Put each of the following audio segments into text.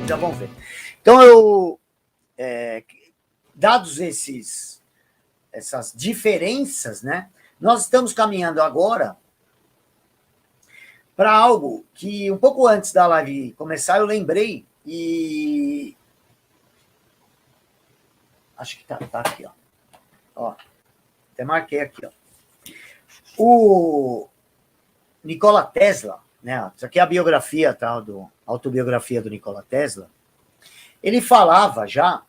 já vão ver. Então, dados essas diferenças, né, nós estamos caminhando agora para algo que, um pouco antes da live começar, eu lembrei e... Acho que tá aqui, ó. Até marquei aqui, ó. O Nikola Tesla, né? Isso aqui é a biografia, a autobiografia do Nikola Tesla. Ele falava já,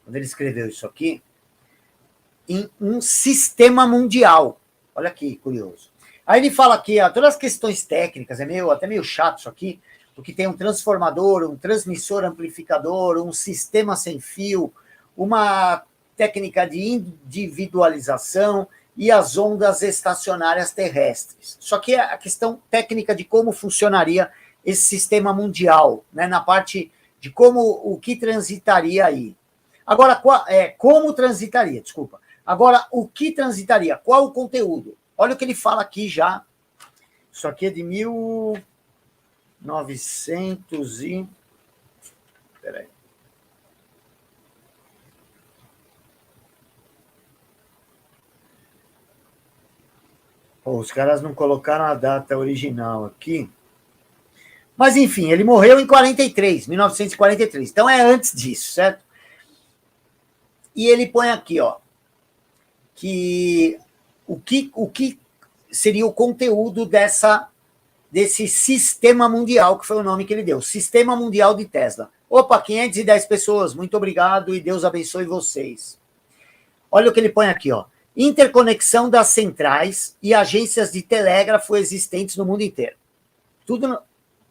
quando ele escreveu isso aqui, em um sistema mundial. Olha que curioso. Aí ele fala aqui, todas as questões técnicas, até meio chato isso aqui, porque tem um transformador, um transmissor amplificador, um sistema sem fio, uma técnica de individualização e as ondas estacionárias terrestres. Só que a questão técnica de como funcionaria esse sistema mundial, né, na parte de o que transitaria aí. Agora, como transitaria, desculpa. Agora, o que transitaria? Qual o conteúdo? Olha o que ele fala aqui já. Isso aqui é de 1900 e... Peraí. Os caras não colocaram a data original aqui. Mas, enfim, ele morreu em 1943. Então, é antes disso, certo? E ele põe aqui, ó, que o que seria o conteúdo desse sistema mundial, que foi o nome que ele deu, Sistema Mundial de Tesla. Opa, 510 pessoas, muito obrigado e Deus abençoe vocês. Olha o que ele põe aqui, ó. Interconexão das centrais e agências de telégrafo existentes no mundo inteiro. Tudo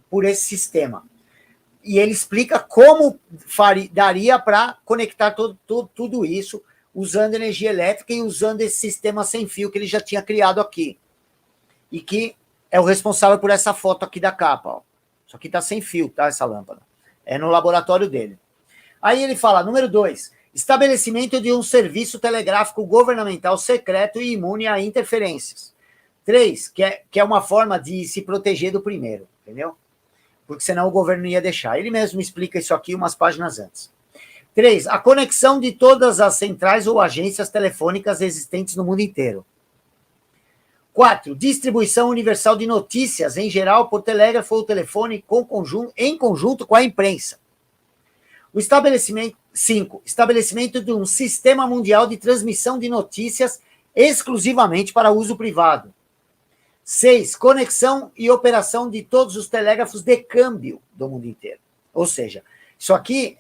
por esse sistema. E ele explica como daria para conectar tudo isso usando energia elétrica e usando esse sistema sem fio que ele já tinha criado aqui. E que é o responsável por essa foto aqui da capa. Ó. Isso aqui está sem fio, tá? Essa lâmpada. É no laboratório dele. Aí ele fala, número 2, estabelecimento de um serviço telegráfico governamental secreto e imune a interferências. 3, que é uma forma de se proteger do primeiro, entendeu? Porque senão o governo não ia deixar. Ele mesmo explica isso aqui umas páginas antes. 3, a conexão de todas as centrais ou agências telefônicas existentes no mundo inteiro. 4, distribuição universal de notícias, em geral, por telégrafo ou telefone, em conjunto com a imprensa. 5, estabelecimento de um sistema mundial de transmissão de notícias exclusivamente para uso privado. 6, conexão e operação de todos os telégrafos de câmbio do mundo inteiro. Ou seja, isso aqui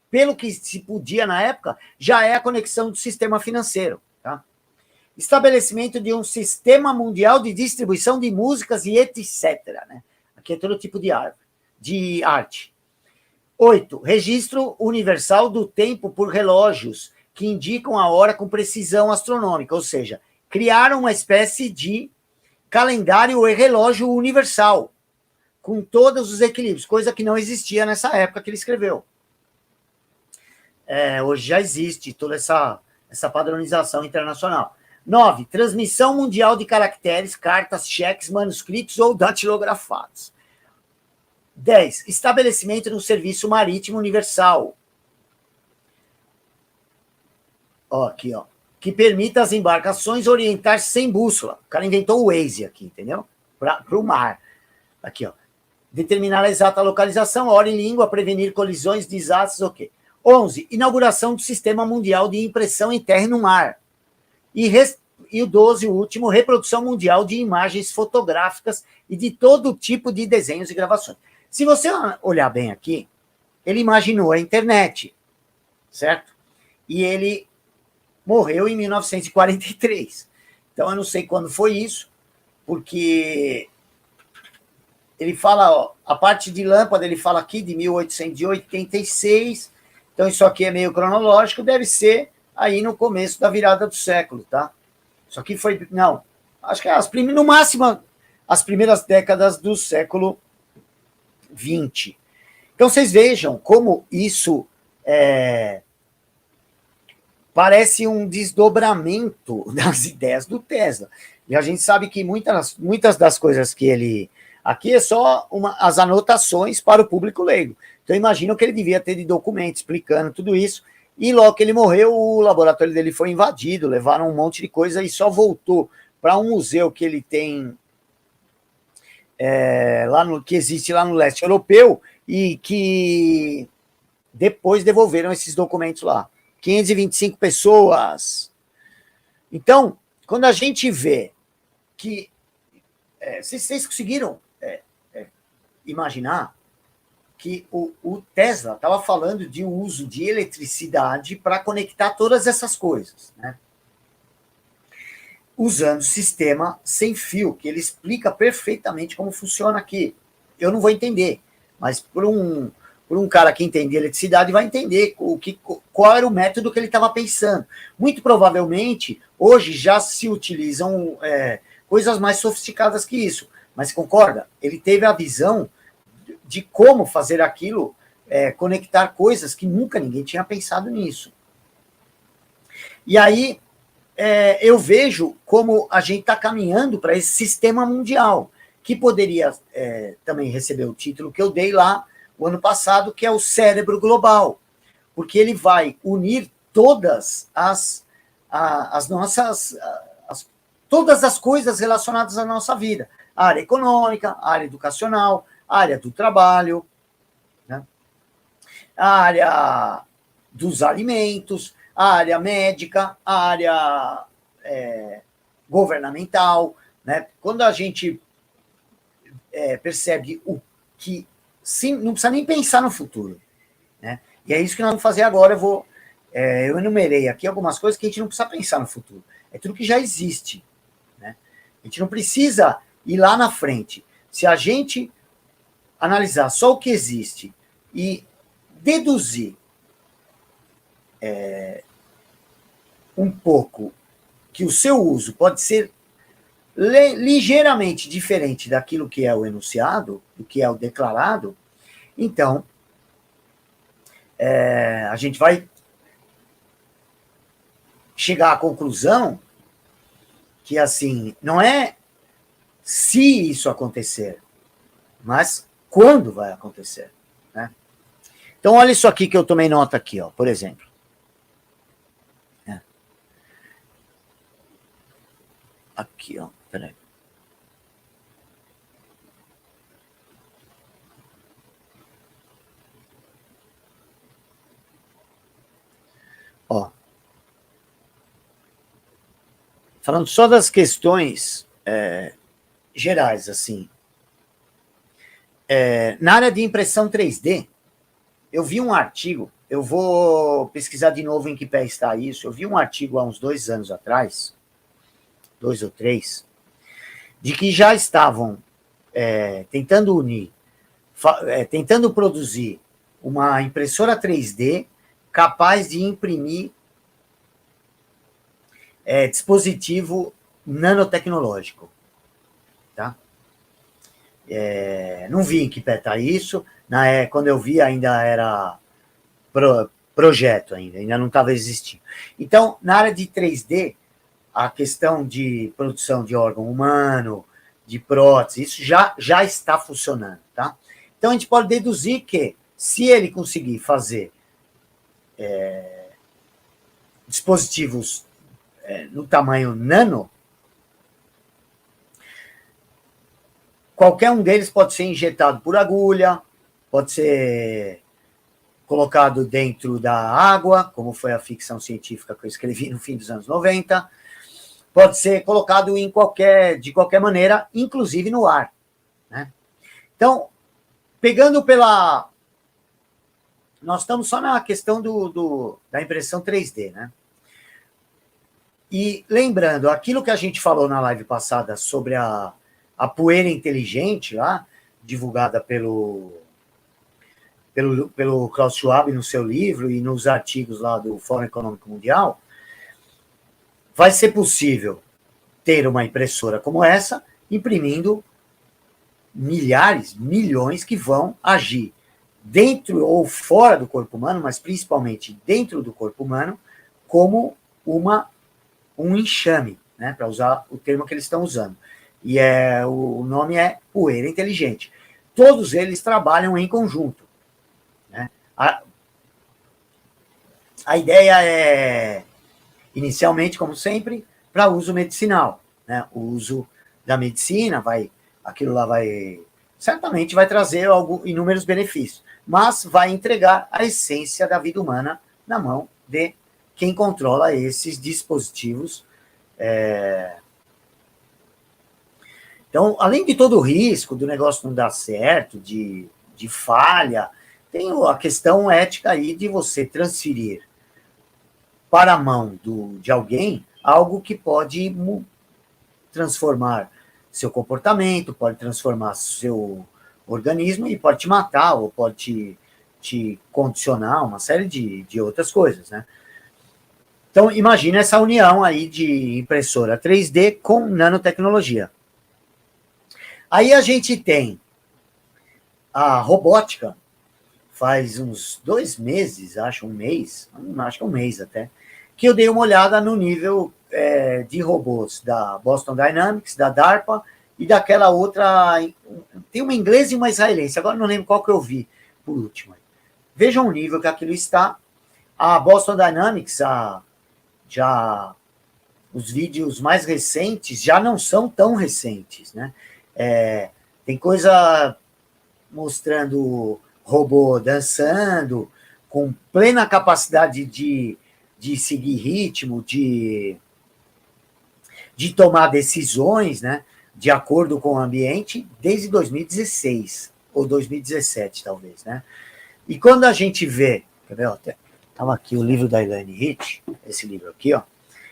pelo que se podia na época, já é a conexão do sistema financeiro. Tá? Estabelecimento de um sistema mundial de distribuição de músicas e etc. Né? Aqui é todo tipo de arte. 8, registro universal do tempo por relógios que indicam a hora com precisão astronômica, ou seja, criaram uma espécie de calendário e relógio universal, com todos os equilíbrios, coisa que não existia nessa época que ele escreveu. Hoje já existe toda essa padronização internacional. 9, transmissão mundial de caracteres, cartas, cheques, manuscritos ou datilografados. 10, estabelecimento de um serviço marítimo universal. Aqui, ó. Que permita às embarcações orientar sem bússola. O cara inventou o Waze aqui, entendeu? Para o mar. Aqui, ó. Determinar a exata localização, hora e língua, prevenir colisões, desastres, ok. 11, inauguração do Sistema Mundial de Impressão em Terra e no Mar. E o 12, o último, reprodução mundial de imagens fotográficas e de todo tipo de desenhos e gravações. Se você olhar bem aqui, ele imaginou a internet, certo? E ele morreu em 1943. Então, eu não sei quando foi isso, porque ele fala, ó, a parte de lâmpada, ele fala aqui de 1886, então isso aqui é meio cronológico, deve ser aí no começo da virada do século, tá? Isso aqui foi, não, acho que no máximo as primeiras décadas do século XX. Então, vocês vejam como isso parece um desdobramento das ideias do Tesla. E a gente sabe que muitas das coisas que ele Aqui é só as anotações para o público leigo. Então, imagino que ele devia ter de documento explicando tudo isso. E logo que ele morreu, o laboratório dele foi invadido, levaram um monte de coisa e só voltou para um museu que ele tem, que existe lá no leste europeu, e que depois devolveram esses documentos lá. 525 pessoas. Então, quando a gente vê que... vocês conseguiram imaginar que o Tesla estava falando de uso de eletricidade para conectar todas essas coisas, né? Usando sistema sem fio, que ele explica perfeitamente como funciona aqui. Eu não vou entender, mas por um cara que entende eletricidade vai entender qual era o método que ele estava pensando. Muito provavelmente, hoje já se utilizam coisas mais sofisticadas que isso, mas concorda? Ele teve a visão de como fazer aquilo, conectar coisas que nunca ninguém tinha pensado nisso. E aí, eu vejo como a gente está caminhando para esse sistema mundial, que poderia também receber o título que eu dei lá o ano passado, que é o cérebro global, porque ele vai unir todas as nossas... todas as coisas relacionadas à nossa vida. A área econômica, a área educacional, a área do trabalho, né? A área dos alimentos, a área médica, a área governamental, né? Quando a gente percebe o que... Sim, não precisa nem pensar no futuro, né? E é isso que nós vamos fazer agora. Eu enumerei aqui algumas coisas que a gente não precisa pensar no futuro. É tudo que já existe, né? A gente não precisa ir lá na frente. Se a gente analisar só o que existe e deduzir um pouco que o seu uso pode ser ligeiramente diferente daquilo que é o enunciado, do que é o declarado, então a gente vai chegar à conclusão que, assim, não é se isso acontecer, mas quando vai acontecer, né? Então, olha isso aqui que eu tomei nota aqui, ó, por exemplo. Aqui, ó, peraí. Ó. Falando só das questões gerais, assim. Na área de impressão 3D, eu vi um artigo, eu vou pesquisar de novo em que pé está isso, eu vi um artigo há uns 2 anos atrás, 2 ou 3, de que já estavam tentando unir, tentando produzir uma impressora 3D capaz de imprimir dispositivo nanotecnológico. Tá? Não vi em que pé está isso, quando eu vi ainda era projeto, ainda não estava existindo. Então, na área de 3D, a questão de produção de órgão humano, de prótese, isso já está funcionando. Tá? Então, a gente pode deduzir que, se ele conseguir fazer dispositivos no tamanho nano, qualquer um deles pode ser injetado por agulha, pode ser colocado dentro da água, como foi a ficção científica que eu escrevi no fim dos anos 90, pode ser colocado de qualquer maneira, inclusive no ar. Né? Então, pegando nós estamos só na questão da impressão 3D, né? E lembrando, aquilo que a gente falou na live passada sobre a poeira inteligente lá, divulgada pelo Klaus Schwab no seu livro e nos artigos lá do Fórum Econômico Mundial, vai ser possível ter uma impressora como essa, imprimindo milhares, milhões que vão agir dentro ou fora do corpo humano, mas principalmente dentro do corpo humano, como um enxame, né, para usar o termo que eles estão usando. E o nome é Poeira Inteligente. Todos eles trabalham em conjunto, né? A ideia é, inicialmente, como sempre, para uso medicinal, né? O uso da medicina aquilo lá certamente vai trazer inúmeros benefícios, mas vai entregar a essência da vida humana na mão de quem controla esses dispositivos. Então, além de todo o risco do negócio não dar certo, de falha, tem a questão ética aí de você transferir para a mão de alguém algo que pode transformar seu comportamento, pode transformar seu organismo e pode te matar ou pode te condicionar uma série de outras coisas, né? Então, imagina essa união aí de impressora 3D com nanotecnologia. Aí a gente tem a robótica, faz uns 2 meses, acho um mês até, que eu dei uma olhada no nível de robôs da Boston Dynamics, da DARPA e daquela outra, tem uma inglesa e uma israelense, agora não lembro qual que eu vi por último. Vejam o nível que aquilo está. A Boston Dynamics, os vídeos mais recentes já não são tão recentes, né? Tem coisa mostrando robô dançando, com plena capacidade de seguir ritmo, de tomar decisões, né, de acordo com o ambiente, desde 2016, ou 2017, talvez, né? E quando a gente vê, quer ver, estava aqui o livro da Elaine Hitch, esse livro aqui, ó,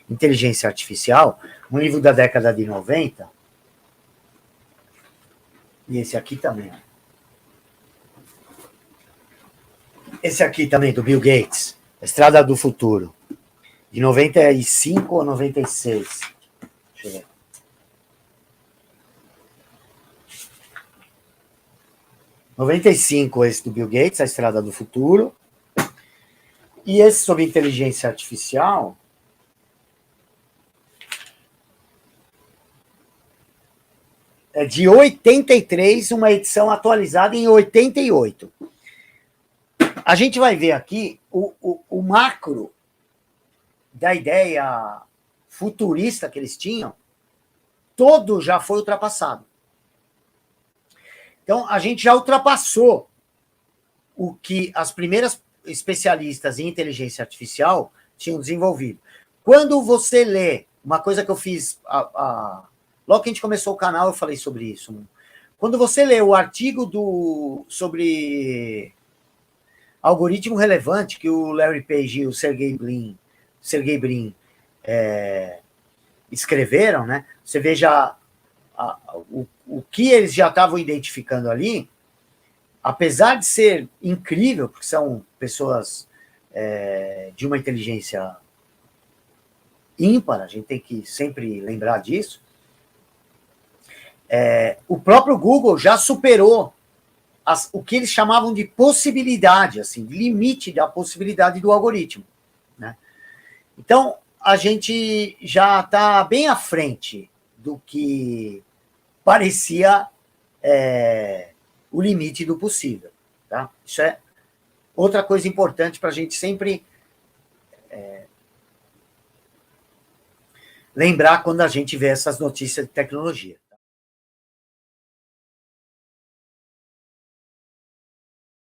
Inteligência Artificial, um livro da década de 90, e esse aqui também, ó. Esse aqui também, do Bill Gates, Estrada do Futuro, de 95 ou 96. Deixa eu ver. (95) esse do Bill Gates, A Estrada do Futuro. E esse sobre inteligência artificial é de 83, uma edição atualizada em 88. A gente vai ver aqui o macro da ideia futurista que eles tinham, todo já foi ultrapassado. Então, a gente já ultrapassou o que as primeiras especialistas em inteligência artificial tinham desenvolvido. Quando você lê, uma coisa que eu fiz, logo que a gente começou o canal, eu falei sobre isso. Quando você lê o artigo sobre algoritmo relevante que o Larry Page e o Sergey Brin escreveram, né? Você veja o que eles já estavam identificando ali, apesar de ser incrível, porque são pessoas de uma inteligência ímpar, a gente tem que sempre lembrar disso, o próprio Google já superou o que eles chamavam de possibilidade, assim, limite da possibilidade do algoritmo, né? Então, a gente já está bem à frente do que parecia o limite do possível, tá? Isso é outra coisa importante para a gente sempre lembrar quando a gente vê essas notícias de tecnologia.